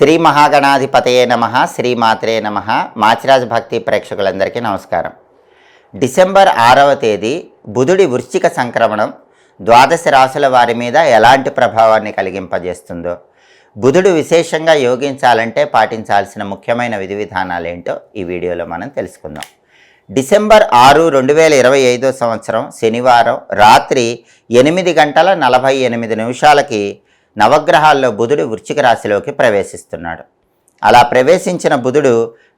శ్రీ మహాగణాధిపతయే నమః, శ్రీమాత్రే నమః. మాచిరాజ్ భక్తి ప్రేక్షకులందరికీ నమస్కారం. డిసెంబర్ 6వ తేదీ బుధుడి వృశ్చిక సంక్రమణం ద్వాదశ రాశుల వారి మీద ఎలాంటి ప్రభావాన్ని కలిగింపజేస్తుందో, బుధుడు విశేషంగా యోగించాలంటే పాటించాల్సిన ముఖ్యమైన విధి విధానాలు ఏంటో ఈ వీడియోలో మనం తెలుసుకుందాం. డిసెంబర్ 6, 2025 సంవత్సరం శనివారం రాత్రి 8:48 నవగ్రహాల్లో బుధుడు వృశ్చిక రాశిలోకి ప్రవేశిస్తున్నాడు. అలా ప్రవేశించిన బుధుడు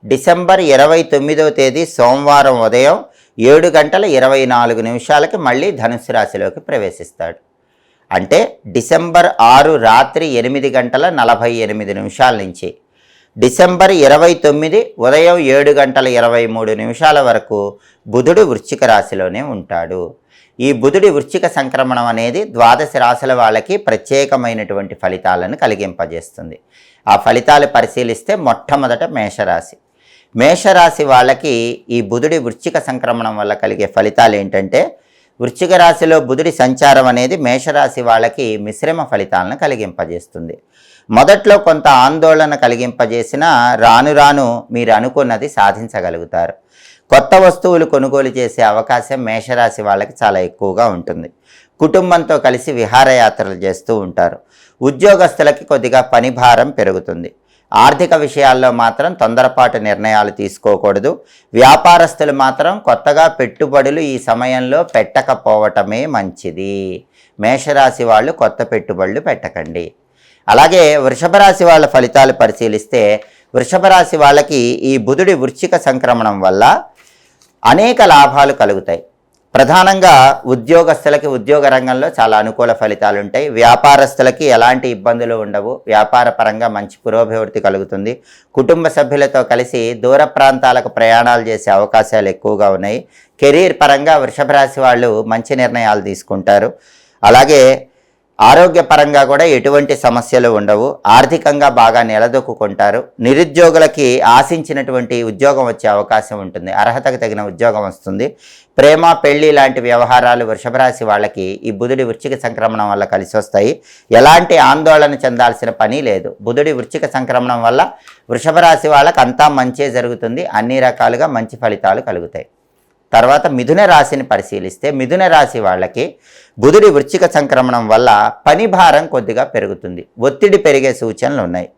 డిసెంబర్ 29వ తేదీ సోమవారం ఉదయం 7:24 మళ్ళీ ధనుస్సు రాశిలోకి ప్రవేశిస్తాడు. అంటే డిసెంబర్ 6 రాత్రి 8:48 నుంచి డిసెంబర్ 29 ఉదయం 7:23 వరకు బుధుడు వృశ్చిక రాశిలోనే ఉంటాడు. ఈ బుధుడి వృశ్చిక సంక్రమణం అనేది ద్వాదశ రాశుల వాళ్ళకి ప్రత్యేకమైనటువంటి ఫలితాలను కలిగింపజేస్తుంది. ఆ ఫలితాలు పరిశీలిస్తే మొట్టమొదట మేషరాశి. మేషరాశి వాళ్ళకి ఈ బుధుడి వృశ్చిక సంక్రమణం వల్ల కలిగే ఫలితాలు ఏంటంటే, వృశ్చిక రాశిలో బుధుడి సంచారం అనేది మేషరాశి వాళ్ళకి మిశ్రమ ఫలితాలను కలిగింపజేస్తుంది. మొదట్లో కొంత ఆందోళన కలిగింపజేసినా రాను రాను మీరు అనుకున్నది సాధించగలుగుతారు. కొత్త వస్తువులు కొనుగోలు చేసే అవకాశం మేషరాశి వాళ్ళకి చాలా ఎక్కువగా ఉంటుంది. కుటుంబంతో కలిసి విహారయాత్రలు చేస్తూ ఉంటారు. ఉద్యోగస్తులకి కొద్దిగా పని భారం పెరుగుతుంది. ఆర్థిక విషయాల్లో మాత్రం తొందరపాటు నిర్ణయాలు తీసుకోకూడదు. వ్యాపారస్తులు మాత్రం కొత్తగా పెట్టుబడులు ఈ సమయంలో పెట్టకపోవటమే మంచిది. మేషరాశి వాళ్ళు కొత్త పెట్టుబడులు పెట్టకండి. అలాగే వృషభ రాశి వాళ్ళ ఫలితాలు పరిశీలిస్తే, వృషభ రాశి వాళ్ళకి ఈ బుధుడి వృశ్చిక సంక్రమణం వల్ల అనేక లాభాలు కలుగుతాయి. ప్రధానంగా ఉద్యోగస్తులకి ఉద్యోగ రంగంలో చాలా అనుకూల ఫలితాలు ఉంటాయి. వ్యాపారస్తులకి ఎలాంటి ఇబ్బందులు ఉండవు. వ్యాపార పరంగా మంచి పురోభివృద్ధి కలుగుతుంది. కుటుంబ సభ్యులతో కలిసి దూర ప్రాంతాలకు ప్రయాణాలు చేసే అవకాశాలు ఎక్కువగా ఉన్నాయి. కెరీర్ పరంగా వృషభ రాశి వాళ్ళు మంచి నిర్ణయాలు తీసుకుంటారు. అలాగే ఆరోగ్యపరంగా కూడా ఎటువంటి సమస్యలు ఉండవు. ఆర్థికంగా బాగా నిలదొక్కుంటారు. నిరుద్యోగులకి ఆశించినటువంటి ఉద్యోగం వచ్చే అవకాశం ఉంటుంది. అర్హతకు తగిన ఉద్యోగం వస్తుంది. ప్రేమ, పెళ్లి లాంటి వ్యవహారాలు వృషభ రాశి వాళ్ళకి ఈ బుధుడి వృశ్చిక సంక్రమణం వల్ల కలిసి వస్తాయి. ఎలాంటి ఆందోళన చెందాల్సిన పని లేదు. బుధుడి వృశ్చిక సంక్రమణం వల్ల వృషభ రాశి వాళ్ళకి అంతా మంచే జరుగుతుంది. అన్ని రకాలుగా మంచి ఫలితాలు కలుగుతాయి. తర్వాత మిథున రాశిని పరిశీలిస్తే, మిథున రాశి వాళ్ళకి బుధుడి వృశ్చిక సంక్రమణం వల్ల పని భారం కొద్దిగా పెరుగుతుంది. ఒత్తిడి పెరిగే సూచనలు ఉన్నాయి.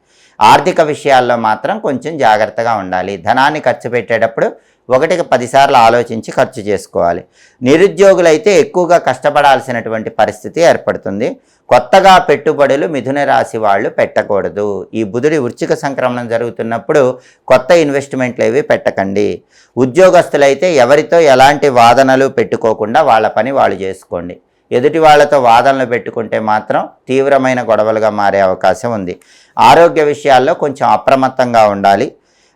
ఆర్థిక విషయాల్లో మాత్రం కొంచెం జాగ్రత్తగా ఉండాలి. ధనాన్ని ఖర్చు పెట్టేటప్పుడు 1కి 10 సార్లు ఆలోచించి ఖర్చు చేసుకోవాలి. నిరుద్యోగులైతే ఎక్కువగా కష్టపడాల్సినటువంటి పరిస్థితి ఏర్పడుతుంది. కొత్తగా పెట్టుబడులు మిథున రాశి వాళ్ళు పెట్టకూడదు. ఈ బుధుడి వృశ్చిక సంక్రమణం జరుగుతున్నప్పుడు కొత్త ఇన్వెస్ట్మెంట్లు ఏవి పెట్టకండి. ఉద్యోగస్తులైతే ఎవరితో ఎలాంటి వాదనలు పెట్టుకోకుండా వాళ్ళ పని వాళ్ళు చేసుకోండి. ఎదుటి వాళ్లతో వాదనలు పెట్టుకుంటే మాత్రం తీవ్రమైన గొడవలుగా మారే అవకాశం ఉంది. ఆరోగ్య విషయాల్లో కొంచెం అప్రమత్తంగా ఉండాలి.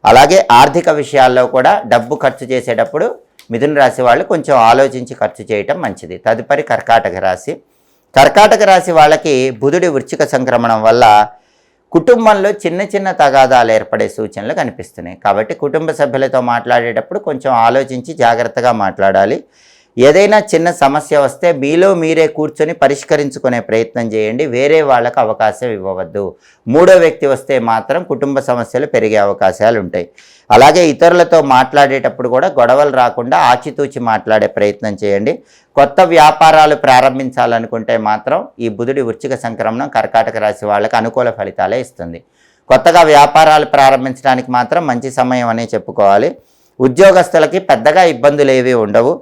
అలాగే ఆర్థిక విషయాల్లో కూడా డబ్బు ఖర్చు చేసేటప్పుడు మిథున రాశి వాళ్ళు కొంచెం ఆలోచించి ఖర్చు చేయటం మంచిది. తదుపరి కర్కాటక రాశి. కర్కాటక రాశి వాళ్ళకి బుధుడి వృశ్చిక సంక్రమణం వల్ల కుటుంబంలో చిన్న చిన్న తగాదాలు ఏర్పడే సూచనలు కనిపిస్తున్నాయి. కాబట్టి కుటుంబ సభ్యులతో మాట్లాడేటప్పుడు కొంచెం ఆలోచించి జాగ్రత్తగా మాట్లాడాలి. ఏదైనా చిన్న సమస్య వస్తే మీలో మీరే కూర్చొని పరిష్కరించుకునే ప్రయత్నం చేయండి. వేరే వాళ్ళకు అవకాశం ఇవ్వవద్దు. మూడో వ్యక్తి వస్తే మాత్రం కుటుంబ సమస్యలు పెరిగే అవకాశాలు ఉంటాయి. అలాగే ఇతరులతో మాట్లాడేటప్పుడు కూడా గొడవలు రాకుండా ఆచితూచి మాట్లాడే ప్రయత్నం చేయండి. కొత్త వ్యాపారాలు ప్రారంభించాలనుకుంటే మాత్రం ఈ బుధుడి వృశ్చిక సంక్రమణం కర్కాటక రాశి వాళ్ళకి అనుకూల ఫలితాలే ఇస్తుంది. కొత్తగా వ్యాపారాలు ప్రారంభించడానికి మాత్రం మంచి సమయం అనే చెప్పుకోవాలి. ఉద్యోగస్తులకి పెద్దగా ఇబ్బందులు ఏవి ఉండవు.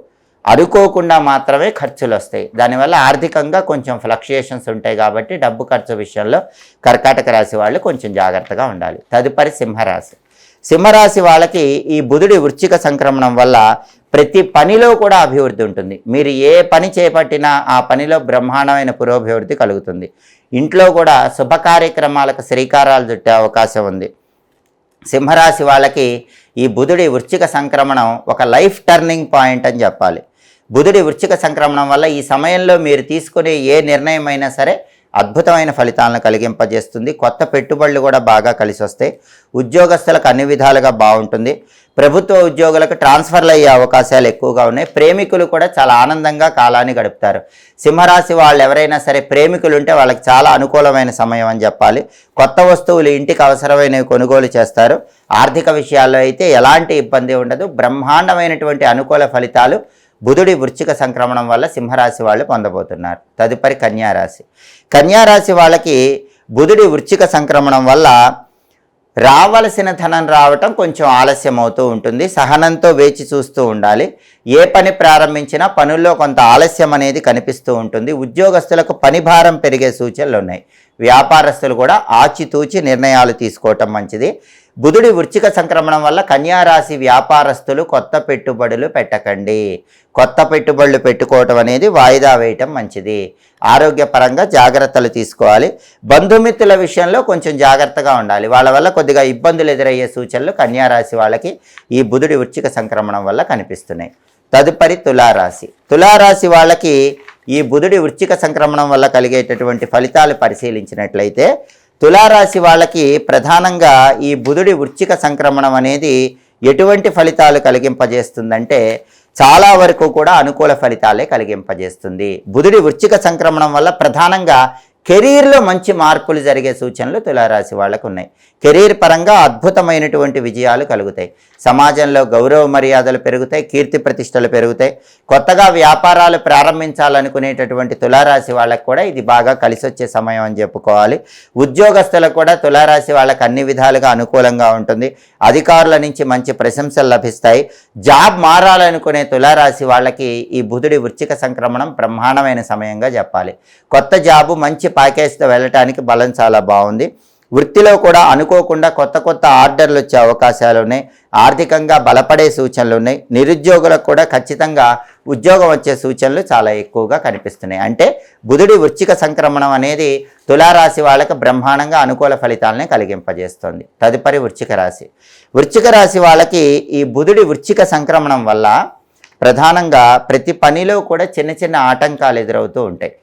అనుకోకుండా మాత్రమే ఖర్చులు వస్తాయి. దానివల్ల ఆర్థికంగా కొంచెం ఫ్లక్చుయేషన్స్ ఉంటాయి. కాబట్టి డబ్బు ఖర్చు విషయంలో కర్కాటక రాశి వాళ్ళు కొంచెం జాగ్రత్తగా ఉండాలి. తదుపరి సింహరాశి. సింహరాశి వాళ్ళకి ఈ బుధుడి వృశ్చిక సంక్రమణం వల్ల ప్రతి పనిలో కూడా అభివృద్ధి ఉంటుంది. మీరు ఏ పని చేపట్టినా ఆ పనిలో బ్రహ్మాండమైన పురోభివృద్ధి కలుగుతుంది. ఇంట్లో కూడా శుభ కార్యక్రమాలకు శ్రీకారాలు చుట్టే అవకాశం ఉంది. సింహరాశి వాళ్ళకి ఈ బుధుడి వృశ్చిక సంక్రమణం ఒక లైఫ్ టర్నింగ్ పాయింట్ అని చెప్పాలి. బుధుడి వృశ్చిక సంక్రమణం వల్ల ఈ సమయంలో మీరు తీసుకునే ఏ నిర్ణయం అయినా సరే అద్భుతమైన ఫలితాలను కలిగింపజేస్తుంది. కొత్త పెట్టుబడులు కూడా బాగా కలిసి వస్తాయి. ఉద్యోగస్తులకు అన్ని విధాలుగా బాగుంటుంది. ప్రభుత్వ ఉద్యోగులకు ట్రాన్స్ఫర్లు అయ్యే అవకాశాలు ఎక్కువగా ఉన్నాయి. ప్రేమికులు కూడా చాలా ఆనందంగా కాలాన్ని గడుపుతారు. సింహరాశి వాళ్ళు ఎవరైనా సరే ప్రేమికులు ఉంటే వాళ్ళకి చాలా అనుకూలమైన సమయం అని చెప్పాలి. కొత్త వస్తువులు ఇంటికి అవసరమైనవి కొనుగోలు చేస్తారు. ఆర్థిక విషయాల్లో అయితే ఎలాంటి ఇబ్బంది ఉండదు. బ్రహ్మాండమైనటువంటి అనుకూల ఫలితాలు బుధుడి వృశ్చిక సంక్రమణం వల్ల సింహరాశి వాళ్ళు పొందబోతున్నారు. తదుపరి కన్యారాశి. కన్యారాశి వాళ్ళకి బుధుడి వృశ్చిక సంక్రమణం వల్ల రావలసిన ధనం రావటం కొంచెం ఆలస్యం అవుతూ ఉంటుంది. సహనంతో వేచి చూస్తూ ఉండాలి. ఏ పని ప్రారంభించినా పనుల్లో కొంత ఆలస్యం అనేది కనిపిస్తూ ఉంటుంది. ఉద్యోగస్తులకు పని భారం పెరిగే సూచనలు ఉన్నాయి. వ్యాపారస్తులు కూడా ఆచితూచి నిర్ణయాలు తీసుకోవటం మంచిది. బుధుడి వృశ్చిక సంక్రమణం వల్ల కన్యారాశి వ్యాపారస్తులు కొత్త పెట్టుబడులు పెట్టకండి. కొత్త పెట్టుబడులు పెట్టుకోవటం అనేది వాయిదా వేయటం మంచిది. ఆరోగ్యపరంగా జాగ్రత్తలు తీసుకోవాలి. బంధుమిత్రుల విషయంలో కొంచెం జాగ్రత్తగా ఉండాలి. వాళ్ళ వల్ల కొద్దిగా ఇబ్బందులు ఎదురయ్యే సూచనలు కన్యారాశి వాళ్ళకి ఈ బుధుడి వృశ్చిక సంక్రమణం వల్ల కనిపిస్తున్నాయి. తదుపరి తులారాశి. తులారాశి వాళ్ళకి ఈ బుధుడి వృశ్చిక సంక్రమణం వల్ల కలిగేటటువంటి ఫలితాలు పరిశీలించినట్లయితే తులారాశి వాళ్ళకి ప్రధానంగా ఈ బుధుడి వృశ్చిక సంక్రమణం అనేది ఎటువంటి ఫలితాలు కలిగింపజేస్తుందంటే చాలా వరకు కూడా అనుకూల ఫలితాలే కలిగింపజేస్తుంది. బుధుడి వృశ్చిక సంక్రమణం వల్ల ప్రధానంగా కెరీర్లో మంచి మార్పులు జరిగే సూచనలు తులారాశి వాళ్ళకు ఉన్నాయి. కెరీర్ పరంగా అద్భుతమైనటువంటి విజయాలు కలుగుతాయి. సమాజంలో గౌరవ మర్యాదలు పెరుగుతాయి. కీర్తి ప్రతిష్టలు పెరుగుతాయి. కొత్తగా వ్యాపారాలు ప్రారంభించాలనుకునేటటువంటి తులారాశి వాళ్ళకు కూడా ఇది బాగా కలిసి వచ్చే సమయం అని చెప్పుకోవాలి. ఉద్యోగస్తులకు కూడా తులారాశి వాళ్ళకి అన్ని విధాలుగా అనుకూలంగా ఉంటుంది. అధికారుల నుంచి మంచి ప్రశంసలు లభిస్తాయి. జాబ్ మారాలనుకునే తులారాశి వాళ్ళకి ఈ బుధుడి వృశ్చిక సంక్రమణం బ్రహ్మాండమైన సమయంగా చెప్పాలి. కొత్త జాబు మంచి ప్యాకేజ్తో వెళ్ళటానికి బలం చాలా బాగుంది. వృత్తిలో కూడా అనుకోకుండా కొత్త కొత్త ఆర్డర్లు వచ్చే అవకాశాలు ఉన్నాయి. ఆర్థికంగా బలపడే సూచనలు ఉన్నాయి. నిరుద్యోగులకు కూడా ఖచ్చితంగా ఉద్యోగం వచ్చే సూచనలు చాలా ఎక్కువగా కనిపిస్తున్నాయి. అంటే బుధుడి వృశ్చిక సంక్రమణం అనేది తులారాశి వాళ్ళకి బ్రహ్మాండంగా అనుకూల ఫలితాలనే కలిగింపజేస్తుంది. తదుపరి వృశ్చిక రాశి. వృశ్చిక రాశి వాళ్ళకి ఈ బుధుడి వృశ్చిక సంక్రమణం వల్ల ప్రధానంగా ప్రతి పనిలో కూడా చిన్న చిన్న ఆటంకాలు ఎదురవుతూ ఉంటాయి.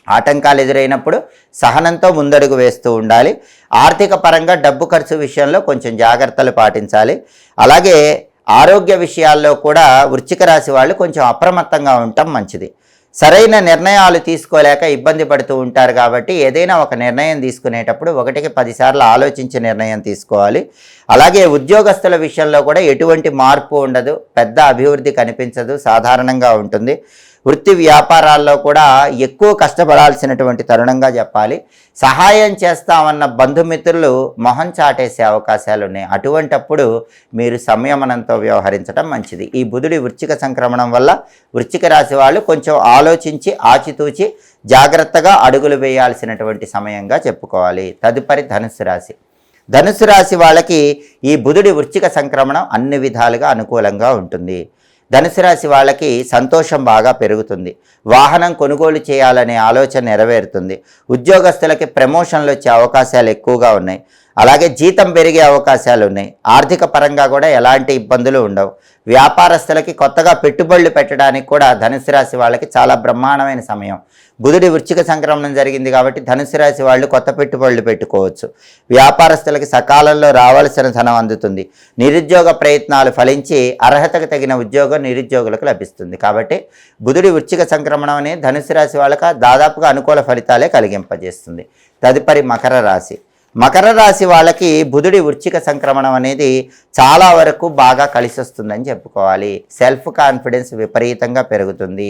ఆటంకాలు ఎదురైనప్పుడు సహనంతో ముందడుగు వేస్తూ ఉండాలి. ఆర్థిక పరంగా డబ్బు ఖర్చు విషయంలో కొంచెం జాగ్రత్తలు పాటించాలి. అలాగే ఆరోగ్య విషయాల్లో కూడా వృశ్చిక రాశి వాళ్ళు కొంచెం అప్రమత్తంగా ఉండటం మంచిది. సరైన నిర్ణయాలు తీసుకోలేక ఇబ్బంది పడుతూ ఉంటారు కాబట్టి ఏదైనా ఒక నిర్ణయం తీసుకునేటప్పుడు 1కి 10 సార్లు ఆలోచించి నిర్ణయం తీసుకోవాలి. అలాగే ఉద్యోగస్తుల విషయంలో కూడా ఎటువంటి మార్పు ఉండదు. పెద్ద అభివృద్ధి కనిపించదు. సాధారణంగా ఉంటుంది. వృత్తి వ్యాపారాల్లో కూడా ఎక్కువ కష్టపడాల్సినటువంటి తరుణంగా చెప్పాలి. సహాయం చేస్తామన్న బంధుమిత్రులు మొహం చాటేసే అవకాశాలు ఉన్నాయి. అటువంటప్పుడు మీరు సంయమనంతో వ్యవహరించడం మంచిది. ఈ బుధుడి వృశ్చిక సంక్రమణం వల్ల వృశ్చిక రాశి వాళ్ళు కొంచెం ఆలోచించి ఆచితూచి జాగ్రత్తగా అడుగులు వేయాల్సినటువంటి సమయంగా చెప్పుకోవాలి. తదుపరి ధనుస్సు రాశి. ధనుస్సు రాశి వాళ్ళకి ఈ బుధుడి వృశ్చిక సంక్రమణం అన్ని విధాలుగా అనుకూలంగా ఉంటుంది. ధనుసు రాశి వాళ్ళకి సంతోషం బాగా పెరుగుతుంది. వాహనం కొనుగోలు చేయాలనే ఆలోచన నెరవేరుతుంది. ఉద్యోగస్తులకి ప్రమోషన్లు వచ్చే అవకాశాలు ఎక్కువగా ఉన్నాయి. అలాగే జీతం పెరిగే అవకాశాలు ఉన్నాయి. ఆర్థిక పరంగా కూడా ఎలాంటి ఇబ్బందులు ఉండవు. వ్యాపారస్తులకి కొత్తగా పెట్టుబడులు పెట్టడానికి కూడా ధనుసు రాశి వాళ్ళకి చాలా బ్రహ్మాండమైన సమయం. బుధుడి వృశ్చిక సంక్రమణం జరిగింది కాబట్టి ధనుసు రాశి వాళ్ళు కొత్త పెట్టుబడులు పెట్టుకోవచ్చు. వ్యాపారస్తులకి సకాలంలో రావాల్సిన ధనం అందుతుంది. నిరుద్యోగ ప్రయత్నాలు ఫలించి అర్హతకు తగిన ఉద్యోగం నిరుద్యోగులకు లభిస్తుంది. కాబట్టి బుధుడి వృశ్చిక సంక్రమణం అనేది ధనుసు రాశి వాళ్ళకి దాదాపుగా అనుకూల ఫలితాలే కలిగింపజేస్తుంది. తదుపరి మకర రాశి. మకర రాశి వాళ్ళకి బుధుడి వృశ్చిక సంక్రమణం అనేది చాలా వరకు బాగా కలిసి వస్తుందని చెప్పుకోవాలి. సెల్ఫ్ కాన్ఫిడెన్స్ విపరీతంగా పెరుగుతుంది.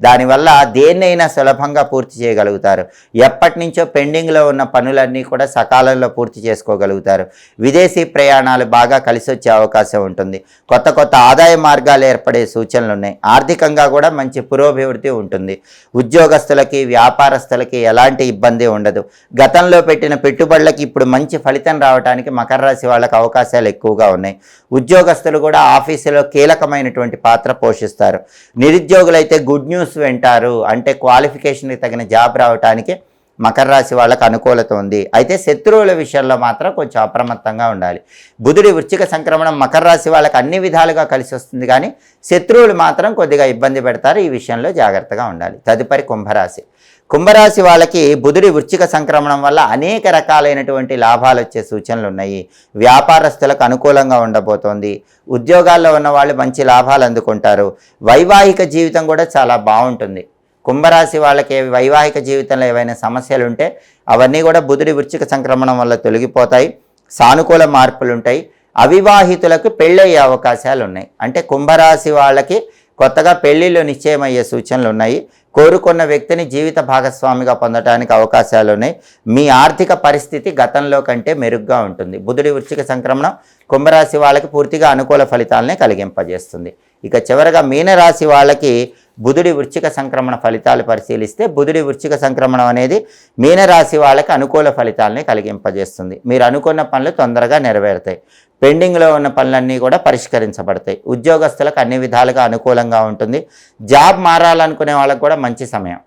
దానివల్ల దేన్నైనా సులభంగా పూర్తి చేయగలుగుతారు. ఎప్పటి నుంచో పెండింగ్లో ఉన్న పనులన్నీ కూడా సకాలంలో పూర్తి చేసుకోగలుగుతారు. విదేశీ ప్రయాణాలు బాగా కలిసి వచ్చే అవకాశం ఉంటుంది. కొత్త కొత్త ఆదాయ మార్గాలు ఏర్పడే సూచనలు ఉన్నాయి. ఆర్థికంగా కూడా మంచి పురోభివృద్ధి ఉంటుంది. ఉద్యోగస్తులకి వ్యాపారస్తులకి ఎలాంటి ఇబ్బంది ఉండదు. గతంలో పెట్టిన పెట్టుబడులకి ఇప్పుడు మంచి ఫలితం రావడానికి మకర రాశి వాళ్ళకి అవకాశాలు ఎక్కువగా ఉన్నాయి. ఉద్యోగస్తులు కూడా ఆఫీసులో కీలకమైనటువంటి పాత్ర పోషిస్తారు. నిరుద్యోగులైతే గుడ్ న్యూస్ వింటారు. అంటే క్వాలిఫికేషన్కి తగిన జాబ్ రావడానికి మకర రాశి వాళ్ళకు అనుకూలత ఉంది. అయితే శత్రువుల విషయంలో మాత్రం కొంచెం అప్రమత్తంగా ఉండాలి. బుధుడి వృశ్చిక సంక్రమణం మకర రాశి వాళ్ళకి అన్ని విధాలుగా కలిసి వస్తుంది, కానీ శత్రువులు మాత్రం కొద్దిగా ఇబ్బంది పెడతారు. ఈ విషయంలో జాగ్రత్తగా ఉండాలి. తదుపరి కుంభరాశి. కుంభరాశి వాళ్ళకి బుధుడి వృశ్చిక సంక్రమణం వల్ల అనేక రకాలైనటువంటి లాభాలు వచ్చే సూచనలు ఉన్నాయి. వ్యాపారస్తులకు అనుకూలంగా ఉండబోతోంది. ఉద్యోగాల్లో ఉన్న వాళ్ళు మంచి లాభాలు అందుకుంటారు. వైవాహిక జీవితం కూడా చాలా బాగుంటుంది. కుంభరాశి వాళ్ళకి వైవాహిక జీవితంలో ఏవైనా సమస్యలు ఉంటే అవన్నీ కూడా బుధుడి వృశ్చిక సంక్రమణం వల్ల తొలగిపోతాయి. సానుకూల మార్పులు ఉంటాయి. అవివాహితులకు పెళ్ళయ్యే అవకాశాలు ఉన్నాయి. అంటే కుంభరాశి వాళ్ళకి కొత్తగా పెళ్లిళ్ళు నిశ్చయమయ్యే సూచనలు ఉన్నాయి. కోరుకున్న వ్యక్తిని జీవిత భాగస్వామిగా పొందడానికి అవకాశాలు ఉన్నాయి. మీ ఆర్థిక పరిస్థితి గతంలో కంటే మెరుగ్గా ఉంటుంది. బుధుడి వృశ్చిక సంక్రమణం కుంభరాశి వాళ్ళకి పూర్తిగా అనుకూల ఫలితాలనే కలిగింపజేస్తుంది. ఇక చివరగా మీనరాశి వాళ్ళకి బుధుడి వృశ్చిక సంక్రమణ ఫలితాలు పరిశీలిస్తే బుధుడి వృశ్చిక సంక్రమణం అనేది మీనరాశి వాళ్ళకి అనుకూల ఫలితాలని కలిగింపజేస్తుంది. మీరు అనుకున్న పనులు తొందరగా నెరవేరుతాయి. పెండింగ్లో ఉన్న పనులన్నీ కూడా పరిష్కరించబడతాయి. ఉద్యోగస్తులకు అన్ని విధాలుగా అనుకూలంగా ఉంటుంది. జాబ్ మారాలనుకునే వాళ్ళకు కూడా మంచి సమయం.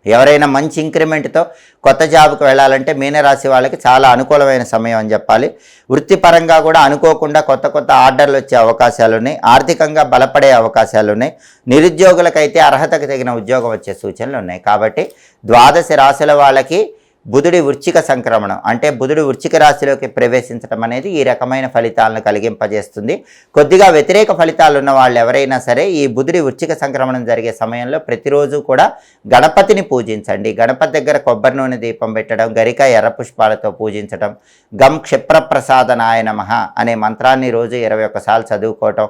ఎవరైనా మంచి ఇంక్రిమెంట్తో కొత్త జాబ్కి వెళ్ళాలంటే మీనరాశి వాళ్ళకి చాలా అనుకూలమైన సమయం అని చెప్పాలి. వృత్తిపరంగా కూడా అనుకోకుండా కొత్త కొత్త ఆర్డర్లు వచ్చే అవకాశాలు ఉన్నాయి. ఆర్థికంగా బలపడే అవకాశాలు ఉన్నాయి. నిరుద్యోగులకైతే అర్హతకు తగిన ఉద్యోగం వచ్చే సూచనలు ఉన్నాయి. కాబట్టి ద్వాదశ రాశుల వాళ్ళకి బుధుడి వృశ్చిక సంక్రమణం అంటే బుధుడు వృశ్చిక రాశిలోకి ప్రవేశించడం అనేది ఈ రకమైన ఫలితాలను కలిగింపజేస్తుంది. కొద్దిగా వ్యతిరేక ఫలితాలు ఉన్న వాళ్ళు ఎవరైనా సరే ఈ బుధుడి వృశ్చిక సంక్రమణం జరిగే సమయంలో ప్రతిరోజు కూడా గణపతిని పూజించండి. గణపతి దగ్గర కొబ్బరి నూనె దీపం పెట్టడం, గరిక ఎర్ర పుష్పాలతో పూజించడం, గం క్షిప్రప్రసాదనాయ నమః అనే మంత్రాన్ని రోజు 21 సార్లు చదువుకోవటం.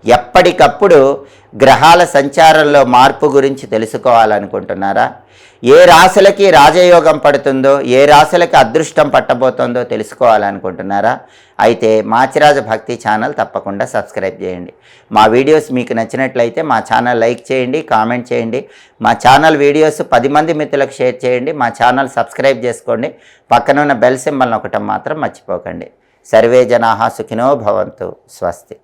ఎప్పటికప్పుడు గ్రహాల సంచారంలో మార్పు గురించి తెలుసుకోవాలనుకుంటున్నారా? ఏ రాశులకి రాజయోగం పడుతుందో, ఏ రాశులకి అదృష్టం పట్టబోతుందో తెలుసుకోవాలనుకుంటున్నారా? అయితే మాచిరాజ భక్తి ఛానల్ తప్పకుండా సబ్స్క్రైబ్ చేయండి. మా వీడియోస్ మీకు నచ్చినట్లయితే మా ఛానల్ లైక్ చేయండి, కామెంట్ చేయండి. మా ఛానల్ వీడియోస్ 10 మంది మిత్రులకు షేర్ చేయండి. మా ఛానల్ సబ్స్క్రైబ్ చేసుకోండి. పక్కన ఉన్న బెల్ సింబల్ నొక్కటం మాత్రం మర్చిపోకండి. సర్వే జనాః సుఖినో భవంతు. స్వస్తి.